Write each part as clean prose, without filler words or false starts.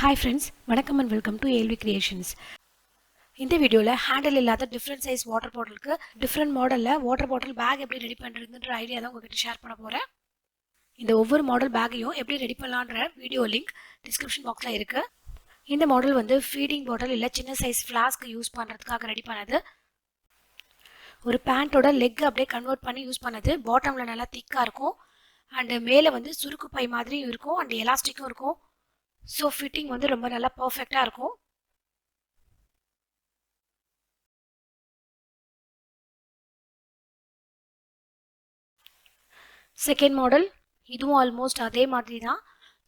Hi friends, வணக்கம் and welcome to ALV Creations. இந்த வீடியோல ஹேண்டில் இல்லாத டிஃபரண்ட் சைஸ் வாட்டர் பாட்டிலுக்கு டிஃபரண்ட் மாடல்ல வாட்டர் பாட்டில் பேக் எப்படி ரெடி பண்றதுன்ற ஐடியா தான் உங்ககிட்ட ஷேர் பண்ண போறேன். இந்த ஒவ்வொரு மாடல் பேக்கையும் எப்படி ரெடி பண்ணலாம்ன்ற வீடியோ லிங்க் டிஸ்கிரிப்ஷன் பாக்ஸ்ல இருக்கு. இந்த மாடல் வந்து ஃபீடிங் பாட்டில் இல்ல சின்ன சைஸ் ஃப்ளாஸ்க் யூஸ் பண்றதுக்காக ரெடி பண்ணது. ஒரு பேண்டோட லெக் அப்படியே கன்வெர்ட் பண்ணி யூஸ் பண்ணது. பாட்டம்ல நல்லா திக்கா இருக்கும் அண்ட் மேல வந்து சுருக்கு பை மாதிரி இருக்கும் அண்ட் எலாஸ்டிக்கும் இருக்கும். ஸோ ஃபிட்டிங் வந்து ரொம்ப நல்லா பர்ஃபெக்டாக இருக்கும். செகண்ட் மாடல் இதுவும் ஆல்மோஸ்ட் அதே மாதிரி தான்,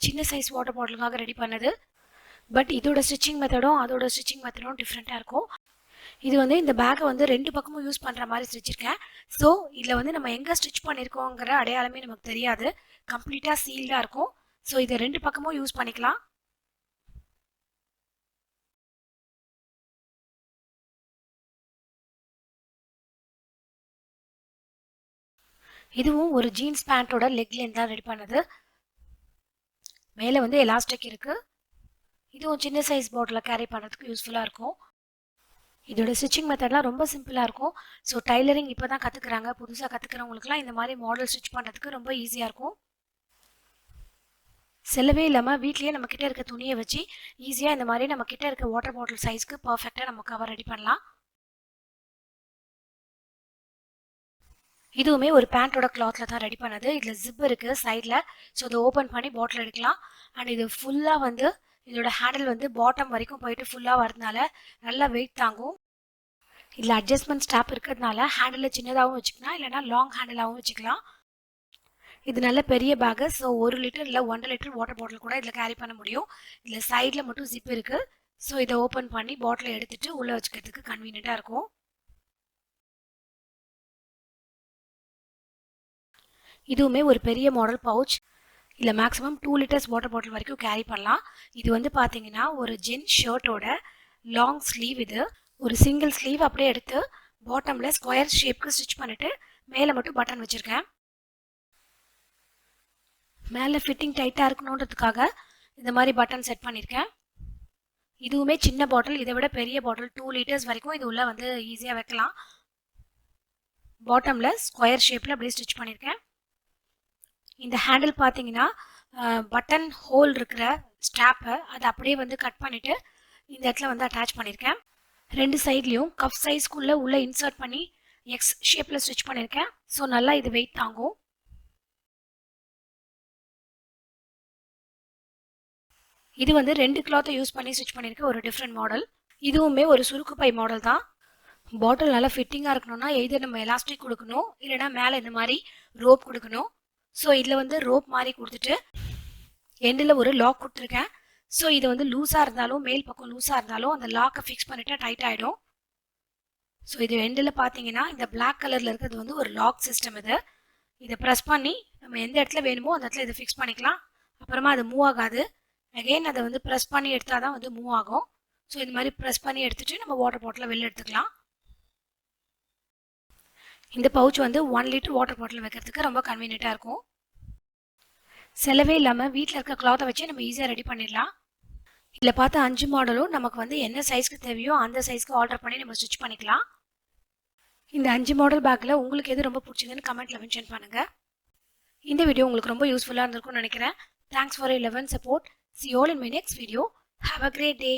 சின்ன சைஸ் வாட்டர் பாட்டிலுக்காக ரெடி பண்ணது. பட் இதோட ஸ்டிச்சிங் மெத்தடும் அதோட ஸ்டிச்சிங் மெத்தடும் டிஃப்ரெண்ட்டாக இருக்கும். இது வந்து இந்த பேக்கை வந்து ரெண்டு பக்கமும் யூஸ் பண்ணுற மாதிரி ஸ்டிச்சிருக்கேன். ஸோ இதில் வந்து நம்ம எங்கே ஸ்டிச் பண்ணியிருக்கோங்கிற அடையாளமே நமக்கு தெரியாது, கம்ப்ளீட்டாக சீல்டாக இருக்கும். ஸோ இதை ரெண்டு பக்கமும் யூஸ் பண்ணிக்கலாம். இதுவும் ஒரு ஜீன்ஸ் பேண்டோட லெக்லேருந்து தான் ரெடி பண்ணது. மேலே வந்து எலாஸ்டிக் இருக்கு. இதுவும் சின்ன சைஸ் பாட்டில் கேரி பண்ணுறதுக்கு யூஸ்ஃபுல்லாக இருக்கும். இதோட ஸ்டிச்சிங் மெத்தட்லாம் ரொம்ப சிம்பிளாக இருக்கும். ஸோ டைலரிங் இப்போ தான் கற்றுக்குறாங்க, புதுசாக கற்றுக்கிறவங்களுக்குலாம் இந்த மாதிரி மாடல் ஸ்டிச் பண்ணுறதுக்கு ரொம்ப ஈஸியாக இருக்கும். செலவே இல்லாமல் வீட்லேயே நம்ம கிட்ட இருக்க துணியை வச்சு ஈஸியாக இந்த மாதிரி நம்ம கிட்ட இருக்க வாட்டர் பாட்டில் சைஸ்க்கு பர்ஃபெக்டாக நம்ம கவர் ரெடி பண்ணலாம். இதுவுமே ஒரு பேண்டோட கிளாத்ல தான் ரெடி பண்ணது. இதில் ஜிப் இருக்கு சைடில். ஸோ அதை ஓப்பன் பண்ணி பாட்டில் எடுக்கலாம். அண்ட் இது ஃபுல்லாக வந்து இதோட ஹேண்டில் வந்து பாட்டம் வரைக்கும் போயிட்டு ஃபுல்லாக வரதுனால நல்லா வெயிட் தாங்கும். இதில் அட்ஜஸ்ட்மெண்ட் ஸ்டாப் இருக்கிறதுனால ஹேண்டில் சின்னதாகவும் வச்சுக்கலாம், இல்லைனா லாங் ஹேண்டிலாகவும் வச்சுக்கலாம். இது நல்ல பெரிய பேக்கு. ஸோ 1 லிட்டர் இல்லை 1.5 லிட்டர் வாட்டர் பாட்டில் கூட இதில் கேரி பண்ண முடியும். இதில் சைடில் மட்டும் ஜிப் இருக்குது. ஸோ இதை ஓப்பன் பண்ணி பாட்டிலை எடுத்துகிட்டு உள்ளே வச்சுக்கிறதுக்கு கன்வீனியண்ட்டாக இருக்கும். இதுவுமே ஒரு பெரிய மாடல் பவுச். இல்லை மேக்ஸிமம் 2 லிட்டர்ஸ் வாட்டர் பாட்டில் வரைக்கும் கேரி பண்ணலாம். இது வந்து பார்த்தீங்கன்னா ஒரு ஜென் ஷர்ட்டோட லாங் ஸ்லீவ். இது ஒரு சிங்கிள் ஸ்லீவ் அப்படியே எடுத்து பாட்டமில் ஸ்கொயர் ஷேப்க்கு ஸ்டிச் பண்ணிவிட்டு மேலே மட்டும் பட்டன் வச்சுருக்கேன். மேலே ஃபிட்டிங் டைட்டாக இருக்கணுன்றதுக்காக இந்த மாதிரி பட்டன் செட் பண்ணியிருக்கேன். இதுவுமே சின்ன பாட்டில், இதை விட பெரிய பாட்டில் 2 லிட்டர்ஸ் வரைக்கும் இது உள்ள வந்து ஈஸியாக வைக்கலாம். பாட்டமில் ஸ்கொயர் ஷேப்பில் அப்படியே ஸ்டிச் பண்ணியிருக்கேன். இந்த ஹேண்டில் பார்த்தீங்கன்னா பட்டன் ஹோல் இருக்கிற ஸ்ட்ராப்பை அதை அப்படியே வந்து கட் பண்ணிவிட்டு இந்த இடத்துல வந்து அட்டாச் பண்ணியிருக்கேன். ரெண்டு சைட்லேயும் கப் சைஸ்க்குள்ளே உள்ளே இன்சர்ட் பண்ணி எக்ஸ் ஷேப்பில் ஸ்டிச் பண்ணியிருக்கேன். ஸோ நல்லா இது வெயிட் தாங்கும். இது வந்து 2 கிளாத்தை யூஸ் பண்ணி ஸ்டிச் பண்ணியிருக்க ஒரு டிஃப்ரெண்ட் மாடல். இதுவுமே ஒரு சுருக்கு பை மாடல் தான். பாட்டில் நல்லா ஃபிட்டிங்காக இருக்கணும்னா எது நம்ம எலாஸ்டிக் கொடுக்கணும், இல்லைனா மேலே இந்த மாதிரி ரோப் கொடுக்கணும். ஸோ இதில் வந்து ரோப் மாதிரி கொடுத்துட்டு எண்டில் ஒரு லாக் கொடுத்துருக்கேன். ஸோ இது வந்து லூஸாக இருந்தாலும் மேல் பக்கம் லூஸாக இருந்தாலும் அந்த லாக்கை ஃபிக்ஸ் பண்ணிட்டா டைட் ஆகிடும். ஸோ இது எண்டில் பார்த்தீங்கன்னா இந்த பிளாக் கலரில் இருக்கிறது வந்து ஒரு லாக் சிஸ்டம். இதை ப்ரெஸ் பண்ணி நம்ம எந்த இடத்துல வேணுமோ அந்த இடத்துல இதை ஃபிக்ஸ் பண்ணிக்கலாம். அப்புறமா அது மூவ் ஆகாது. அகெயின் அதை வந்து ப்ரெஸ் பண்ணி எடுத்தால் தான் வந்து மூவ் ஆகும். ஸோ இந்த மாதிரி ப்ரெஸ் பண்ணி எடுத்துகிட்டு நம்ம வாட்டர் பாட்டிலில் வெளில எடுத்துக்கலாம். இந்த பவுச் வந்து 1 லிட்டர் வாட்டர் பாட்டில் வைக்கிறதுக்கு ரொம்ப கன்வீனியண்ட்டாக இருக்கும். செலவே இல்லாமல் வீட்டில் இருக்க கிளாத்தை வச்சு நம்ம ஈஸியாக ரெடி பண்ணிடலாம். இதில் பார்த்த 5 மாடலும் நமக்கு வந்து என்ன சைஸ்க்கு தேவையோ அந்த சைஸ்க்கு ஆர்டர் பண்ணி நம்ம ஸ்டிச் பண்ணிக்கலாம். இந்த 5 மாடல் பேக்கில் உங்களுக்கு எது ரொம்ப பிடிச்சதுன்னு கமெண்ட்டில் மென்ஷன் பண்ணுங்கள். இந்த வீடியோ உங்களுக்கு ரொம்ப யூஸ்ஃபுல்லாக இருந்திருக்கும்னு நினைக்கிறேன். Thanks for your love and support. See you all in my next video. Have a great day.